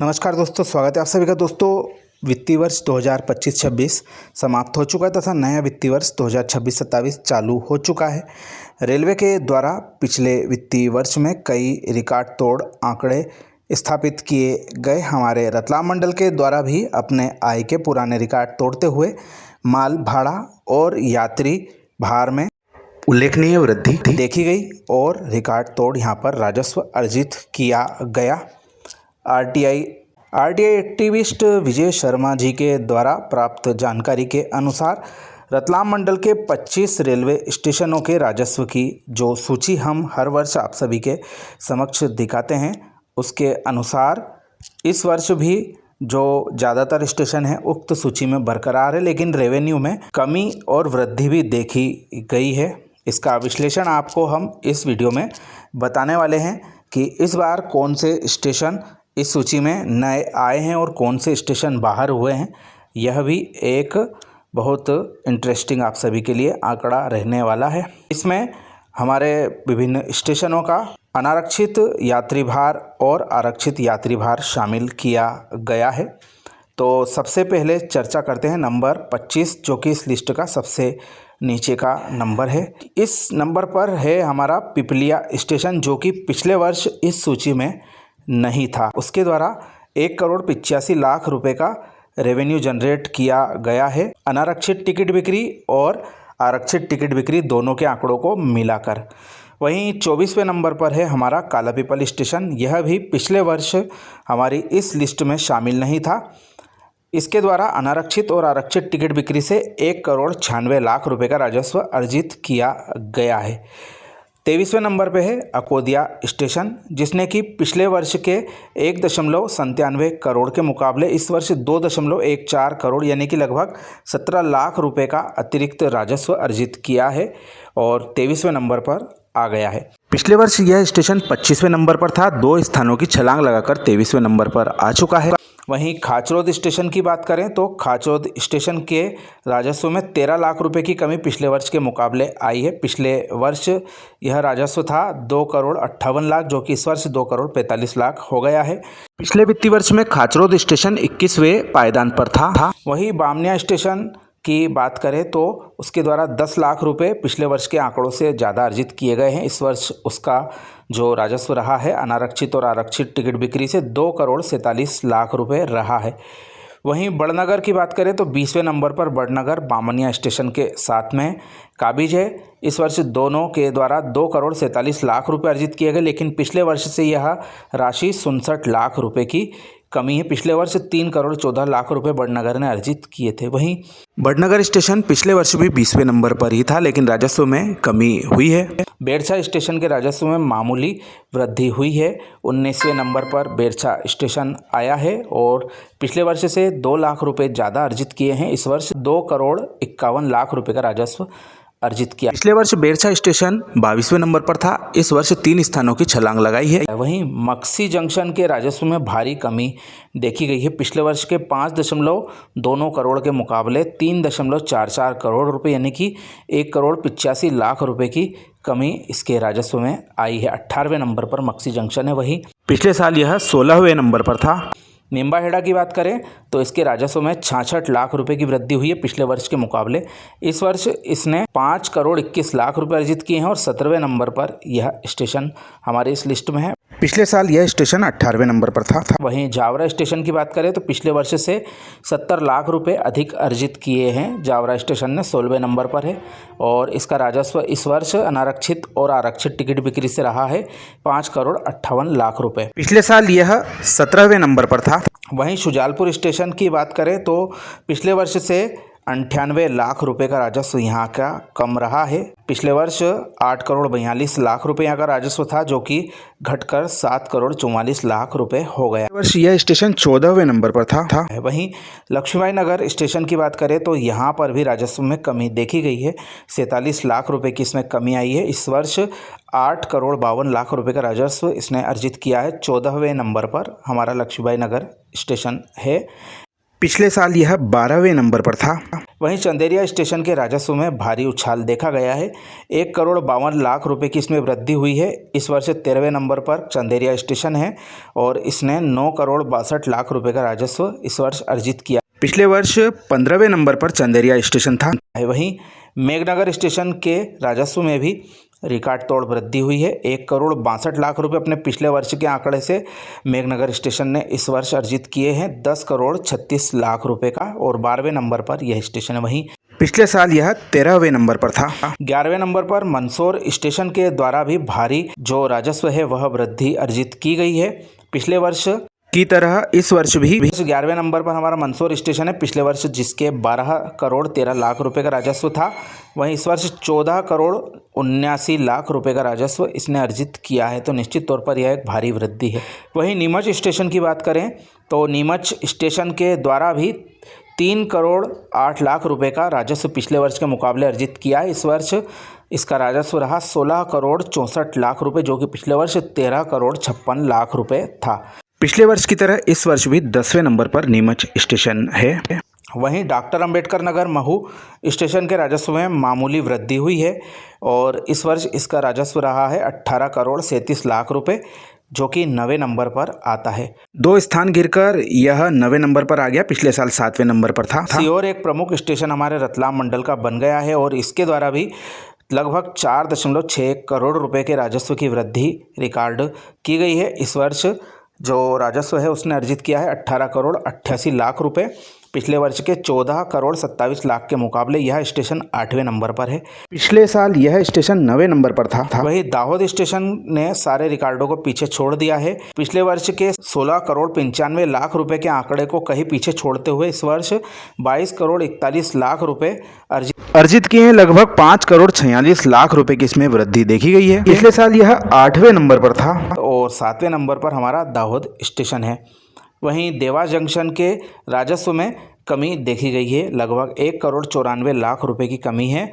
नमस्कार दोस्तों, स्वागत है आप सभी का। दोस्तों, वित्तीय वर्ष 2025-26 समाप्त हो चुका है तथा नया वित्तीय वर्ष 2026-27 चालू हो चुका है। रेलवे के द्वारा पिछले वित्तीय वर्ष में कई रिकॉर्ड तोड़ आंकड़े स्थापित किए गए। हमारे रतलाम मंडल के द्वारा भी अपने आय के पुराने रिकॉर्ड तोड़ते हुए माल भाड़ा और यात्री भार में उल्लेखनीय वृद्धि देखी गई और रिकॉर्ड तोड़ यहाँ पर राजस्व अर्जित किया गया। आरटीआई एक्टिविस्ट विजय शर्मा जी के द्वारा प्राप्त जानकारी के अनुसार रतलाम मंडल के 25 रेलवे स्टेशनों के राजस्व की जो सूची हम हर वर्ष आप सभी के समक्ष दिखाते हैं, उसके अनुसार इस वर्ष भी जो ज़्यादातर स्टेशन हैं उक्त सूची में बरकरार है, लेकिन रेवेन्यू में कमी और वृद्धि भी देखी गई है। इसका विश्लेषण आपको हम इस वीडियो में बताने वाले हैं कि इस बार कौन से स्टेशन इस सूची में नए आए हैं और कौन से स्टेशन बाहर हुए हैं। यह भी एक बहुत इंटरेस्टिंग आप सभी के लिए आंकड़ा रहने वाला है। इसमें हमारे विभिन्न स्टेशनों का अनारक्षित यात्री भार और आरक्षित यात्री भार शामिल किया गया है। तो सबसे पहले चर्चा करते हैं नंबर 25, जो कि इस लिस्ट का सबसे नीचे का नंबर है। इस नंबर पर है हमारा पिपलिया स्टेशन, जो कि पिछले वर्ष इस सूची में नहीं था। उसके द्वारा 1,85,00,000 रुपए का रेवेन्यू जनरेट किया गया है, अनारक्षित टिकट बिक्री और आरक्षित टिकट बिक्री दोनों के आंकड़ों को मिलाकर। वहीं 24वें नंबर पर है हमारा कालापीपल स्टेशन। यह भी पिछले वर्ष हमारी इस लिस्ट में शामिल नहीं था। इसके द्वारा अनारक्षित और आरक्षित टिकट बिक्री से 1,96,00,000 रुपए का राजस्व अर्जित किया गया है। 23वें नंबर पे है अकोदिया स्टेशन, जिसने कि पिछले वर्ष के 1.97 करोड़ के मुकाबले इस वर्ष 2.14 करोड़ यानी कि लगभग 17 लाख रुपए का अतिरिक्त राजस्व अर्जित किया है और 23वें नंबर पर आ गया है। पिछले वर्ष यह स्टेशन 25वें नंबर पर था, 2 स्थानों की छलांग लगाकर 23वें नंबर पर आ चुका है। वहीं खाचरोद स्टेशन की बात करें तो खाचरोद स्टेशन के राजस्व में 13 लाख रुपए की कमी पिछले वर्ष के मुकाबले आई है। पिछले वर्ष यह राजस्व था 2,58,00,000, जो कि इस वर्ष 2,45,00,000 हो गया है। पिछले वित्तीय वर्ष में खाचरोद स्टेशन 21वें पायदान पर था। वहीं बामनिया स्टेशन की बात करें तो उसके द्वारा 10 लाख रुपए पिछले वर्ष के आंकड़ों से ज़्यादा अर्जित किए गए हैं। इस वर्ष उसका जो राजस्व रहा है अनारक्षित और आरक्षित टिकट बिक्री से 2,47,00,000 रुपए रहा है। वहीं बड़नगर की बात करें तो 20वें नंबर पर बड़नगर बामनिया स्टेशन के साथ में काबिज है। इस वर्ष दोनों के द्वारा 2,47,00,000 रुपये अर्जित किए गए, लेकिन पिछले वर्ष से यह राशि 67 लाख रुपए की कमी है। पिछले वर्ष 3,14,00,000 रुपये बड़नगर ने अर्जित किए थे। वहीं बड़नगर स्टेशन पिछले वर्ष भी 20वें नंबर पर ही था, लेकिन राजस्व में कमी हुई है। बेरछा स्टेशन के राजस्व में मामूली वृद्धि हुई है। 19वें नंबर पर बेरछा स्टेशन आया है और पिछले वर्ष से 2 लाख रुपए ज़्यादा अर्जित किए हैं। इस वर्ष 2,51,00,000 रुपए का राजस्व अर्जित किया। पिछले वर्ष बेरछा स्टेशन 22वें नंबर पर था, इस वर्ष 3 स्थानों की छलांग लगाई है। वहीं मक्सी जंक्शन के राजस्व में भारी कमी देखी गई है। पिछले वर्ष के 5.2 करोड़ के मुकाबले 3.44 करोड़ रुपए यानी कि 1,85,00,000 रुपए की कमी इसके राजस्व में आई है। 18वें नंबर पर मक्सी जंक्शन है। वहीं पिछले साल यह 16वें नंबर पर था। निम्बाहेड़ा की बात करें तो इसके राजस्व में 66 लाख रुपए की वृद्धि हुई है पिछले वर्ष के मुकाबले। इस वर्ष इसने 5,21,00,000 रुपए अर्जित किए हैं और 17वें नंबर पर यह स्टेशन हमारे इस लिस्ट में है। पिछले साल यह स्टेशन 18वें नंबर पर था। वहीं जावरा स्टेशन की बात करें तो पिछले वर्ष से 70 लाख रुपए अधिक अर्जित किए हैं। जावरा स्टेशन ने 16वें नंबर पर है और इसका राजस्व इस वर्ष अनारक्षित और आरक्षित टिकट बिक्री से रहा है 5,58,00,000 रुपए। पिछले साल यह 17वें नंबर पर था। वहीं शुजालपुर स्टेशन की बात करें तो पिछले वर्ष से 98 लाख रुपए का राजस्व यहाँ का कम रहा है। पिछले वर्ष 8,42,00,000 रुपए यहाँ का राजस्व था, जो कि घटकर 7,44,00,000 रुपए हो गया। वर्ष यह स्टेशन 14वें नंबर पर था। वहीं लक्ष्मीबाई नगर स्टेशन की बात करें तो यहाँ पर भी राजस्व में कमी देखी गई है। 47 लाख रुपए की इसमें कमी आई है। इस वर्ष 8,52,00,000 रुपए का राजस्व इसने अर्जित किया है। 14वें नंबर पर हमारा लक्ष्मीबाई नगर स्टेशन है। पिछले साल यह 12वें नंबर पर था। वहीं चंदेरिया स्टेशन के राजस्व में भारी उछाल देखा गया है। 1,52,00,000 रुपए की इसमें वृद्धि हुई है। इस वर्ष 13वें नंबर पर चंदेरिया स्टेशन है और इसने 9,62,00,000 रुपए का राजस्व इस वर्ष अर्जित किया। पिछले वर्ष 15वें नंबर पर चंदेरिया स्टेशन था। वहीं मेघनगर स्टेशन के राजस्व में भी रिकॉर्ड तोड़ वृद्धि हुई है। 1,62,00,000 रुपये अपने पिछले वर्ष के आंकड़े से मेघनगर स्टेशन ने इस वर्ष अर्जित किए हैं 10,36,00,000 रुपये का और 12वें नंबर पर यह स्टेशन है। वहीं पिछले साल यह 13वें नंबर पर था। 11वें नंबर पर मंदसौर स्टेशन के द्वारा भी भारी जो राजस्व है वह वृद्धि अर्जित की गई है। पिछले वर्ष की तरह इस वर्ष भी 11वें नंबर पर हमारा मंदसौर स्टेशन है। पिछले वर्ष जिसके 12,13,00,000 रुपए का राजस्व था, वहीं इस वर्ष 14,79,00,000 रुपए का राजस्व इसने अर्जित किया है। तो निश्चित तौर पर यह एक भारी वृद्धि है। वहीं नीमच स्टेशन की बात करें तो नीमच स्टेशन के द्वारा भी 3,08,00,000 रुपए का राजस्व पिछले वर्ष के मुकाबले अर्जित किया है। इस वर्ष इसका राजस्व रहा 16,64,00,000 रुपए, जो कि पिछले वर्ष 13,56,00,000 रुपए था। पिछले वर्ष की तरह इस वर्ष भी 10वें नंबर पर नीमच स्टेशन है। वहीं डॉक्टर अंबेडकर नगर महू स्टेशन के राजस्व में मामूली वृद्धि हुई है और इस वर्ष इसका राजस्व रहा है 18,37,00,000 रुपए, जो कि 9वें नंबर पर आता है। 2 स्थान गिरकर यह 9वें नंबर पर आ गया। पिछले साल 7वें नंबर पर था। सीहोर एक प्रमुख स्टेशन हमारे रतलाम मंडल का बन गया है और इसके द्वारा भी लगभग 4.6 करोड़ रुपए के राजस्व की वृद्धि रिकॉर्ड की गई है। इस वर्ष जो राजस्व है उसने अर्जित किया है 18,88,00,000 रुपए। पिछले वर्ष के 14,27,00,000 के मुकाबले यह स्टेशन 8वें नंबर पर है। पिछले साल यह स्टेशन 9वें नंबर पर था। वहीं दाहोद स्टेशन ने सारे रिकॉर्डों को पीछे छोड़ दिया है। पिछले वर्ष के 16,95,00,000 रुपए के आंकड़े को कहीं पीछे छोड़ते हुए इस वर्ष 22,41,00,000 रुपए अर्जित किए हैं। लगभग 5,46,00,000 रुपए की इसमें वृद्धि देखी गई है। पिछले साल यह 8वें नंबर पर था और 7वें नंबर पर हमारा दाहोद स्टेशन है। वहीं देवास जंक्शन के राजस्व में कमी देखी गई है। लगभग 1,94,00,000 रुपए की कमी है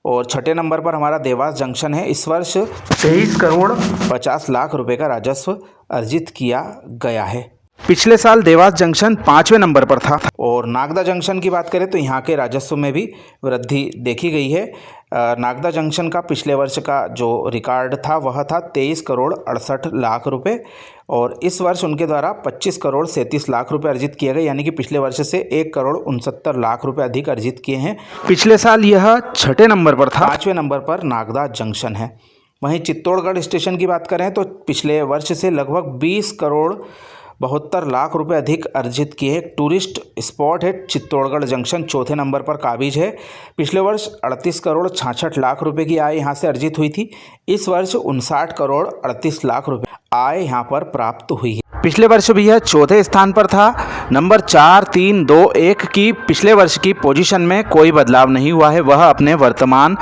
और 6ठे नंबर पर हमारा देवास जंक्शन है। इस वर्ष 23,50,00,000 रुपए का राजस्व अर्जित किया गया है। पिछले साल देवास जंक्शन 5वें नंबर पर था। और नागदा जंक्शन की बात करें तो यहाँ के राजस्व में भी वृद्धि देखी गई है। नागदा जंक्शन का पिछले वर्ष का जो रिकॉर्ड था वह था 23,68,00,000 रुपए और इस वर्ष उनके द्वारा 25,37,00,000 रुपए अर्जित किए गए, यानी कि पिछले वर्ष से 1,69,00,000 रुपए अधिक अर्जित किए हैं। पिछले साल यह 6ठे नंबर पर था। 5वें नंबर पर नागदा जंक्शन है। वहीं चित्तौड़गढ़ स्टेशन की बात करें तो पिछले वर्ष से लगभग 20,72,00,000 रुपए अधिक अर्जित किए हैं। टूरिस्ट स्पॉट है चित्तौड़गढ़ जंक्शन, 4थे नंबर पर काबिज है। पिछले वर्ष 38,66,00,000 रुपए की आय यहाँ से अर्जित हुई थी। इस वर्ष 59,38,00,000 रुपए आय यहाँ पर प्राप्त हुई है। पिछले वर्ष भी यह 4थे स्थान पर था। नंबर 4, 3, 2, 1 की पिछले वर्ष की पोजीशन में कोई बदलाव नहीं हुआ है। वह अपने वर्तमान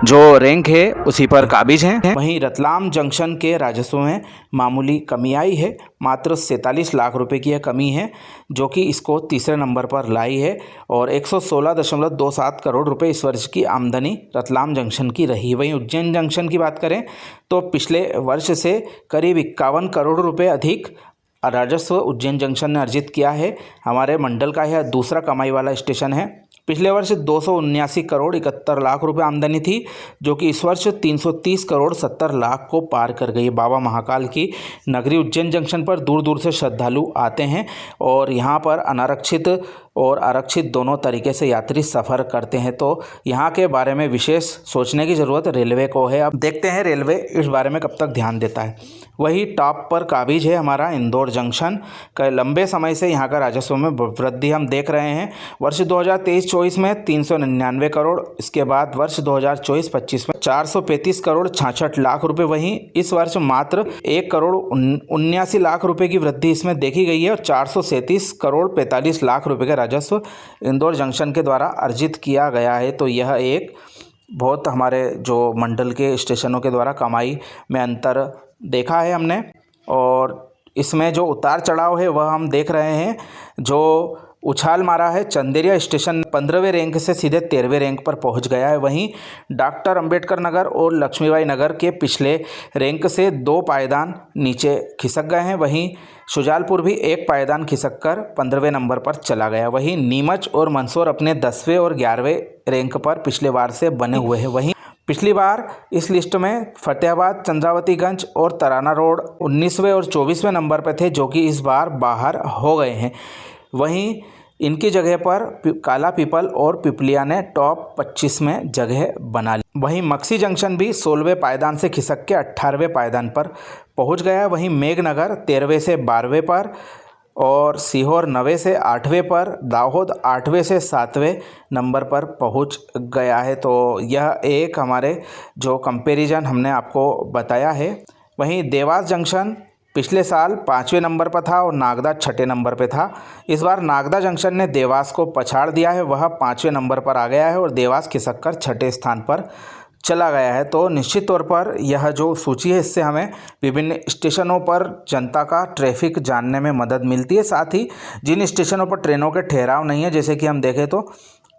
जो रैंक है उसी पर काबिज हैं। वहीं रतलाम जंक्शन के राजस्व में मामूली कमी आई है। मात्र 47,00,000 रुपए की यह कमी है, जो कि इसको तीसरे नंबर पर लाई है और 116.27 करोड़ रुपए इस वर्ष की आमदनी रतलाम जंक्शन की रही। वहीं उज्जैन जंक्शन की बात करें तो पिछले वर्ष से करीब 51 करोड़ रुपए अधिक राजस्व उज्जैन जंक्शन ने अर्जित किया है। हमारे मंडल का यह दूसरा कमाई वाला स्टेशन है। पिछले वर्ष 279,71,00,000 रुपए आमदनी थी, जो कि इस वर्ष 330,70,00,000 को पार कर गई। बाबा महाकाल की नगरी उज्जैन जंक्शन पर दूर दूर से श्रद्धालु आते हैं और यहाँ पर अनारक्षित और आरक्षित दोनों तरीके से यात्री सफ़र करते हैं। तो यहाँ के बारे में विशेष सोचने की ज़रूरत रेलवे को है। अब देखते हैं रेलवे इस बारे में कब तक ध्यान देता है। वही टॉप पर काबिज है हमारा इंदौर जंक्शन का। लंबे समय से यहाँ का राजस्व में वृद्धि हम देख रहे हैं। वर्ष 2023-24 में 399 करोड़, इसके बाद वर्ष 2024-25 में 435,66,00,000 रुपये। वहीं इस वर्ष मात्र 1,79,00,000 रुपये की वृद्धि इसमें देखी गई है और 437,45,00,000 रुपये का राजस्व इंदौर जंक्शन के द्वारा अर्जित किया गया है। तो यह एक बहुत हमारे जो मंडल के स्टेशनों के द्वारा कमाई में अंतर देखा है हमने और इसमें जो उतार चढ़ाव है वह हम देख रहे हैं। जो उछाल मारा है। चंदेरिया स्टेशन 15वें रैंक से सीधे 13वें रैंक पर पहुंच गया है। वहीं डॉक्टर अंबेडकर नगर और लक्ष्मीबाई नगर के पिछले रैंक से 2 पायदान नीचे खिसक गए हैं। वहीं शुजालपुर भी 1 पायदान खिसक कर 15वें नंबर पर चला गया। वहीं नीमच और मंदसौर अपने 10वें और 11वें रैंक पर पिछले बार से बने हुए हैं। वहीं पिछली बार इस लिस्ट में फतेहाबाद, चंद्रावतीगंज और तराना रोड 19वें और 24वें नंबर पर थे, जो कि इस बार बाहर हो गए हैं। वहीं इनकी जगह पर काला पीपल और पिपलिया ने टॉप 25 में जगह बना ली। वहीं मक्सी जंक्शन भी 16वें पायदान से खिसक के 18वें पायदान पर पहुंच गया। वहीं मेघनगर 13वें से 12वें पर और सीहोर 9वें से 8वें पर, दाहोद 8वें से 7वें नंबर पर पहुंच गया है। तो यह एक हमारे जो कंपैरिजन हमने आपको बताया है। वहीं देवास जंक्शन पिछले साल 5वें नंबर पर था और नागदा 6ठे नंबर पर था। इस बार नागदा जंक्शन ने देवास को पछाड़ दिया है, वह 5वें नंबर पर आ गया है और देवास खिसक कर 6ठे स्थान पर चला गया है। तो निश्चित तौर पर यह जो सूची है इससे हमें विभिन्न स्टेशनों पर जनता का ट्रैफिक जानने में मदद मिलती है। साथ ही जिन स्टेशनों पर ट्रेनों के ठहराव नहीं है, जैसे कि हम देखें तो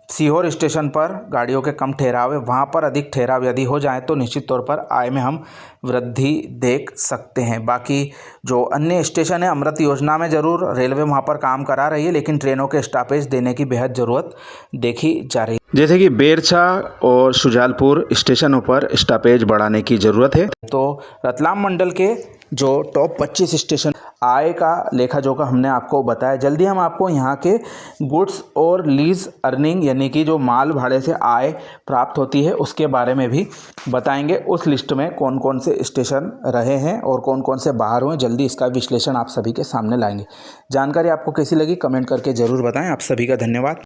सीहोर स्टेशन पर गाड़ियों के कम ठहराव है, वहाँ पर अधिक ठहराव यदि हो जाए तो निश्चित तौर पर आय में हम वृद्धि देख सकते हैं। बाकी जो अन्य स्टेशन है, अमृत योजना में ज़रूर रेलवे वहाँ पर काम करा रही है, लेकिन ट्रेनों के स्टॉपेज देने की बेहद ज़रूरत देखी जा रही है। जैसे कि बेरछा और शुजालपुर स्टेशनों पर स्टॉपेज बढ़ाने की ज़रूरत है। तो रतलाम मंडल के जो टॉप 25 स्टेशन आय का लेखा जोखा हमने आपको बताया। जल्दी हम आपको यहाँ के गुड्स और लीज अर्निंग यानी कि जो माल भाड़े से आय प्राप्त होती है उसके बारे में भी बताएंगे। उस लिस्ट में कौन कौन से स्टेशन रहे हैं और कौन कौन से बाहर हुए, जल्दी इसका विश्लेषण आप सभी के सामने लाएंगे। जानकारी आपको कैसी लगी कमेंट करके ज़रूर बताएं। आप सभी का धन्यवाद।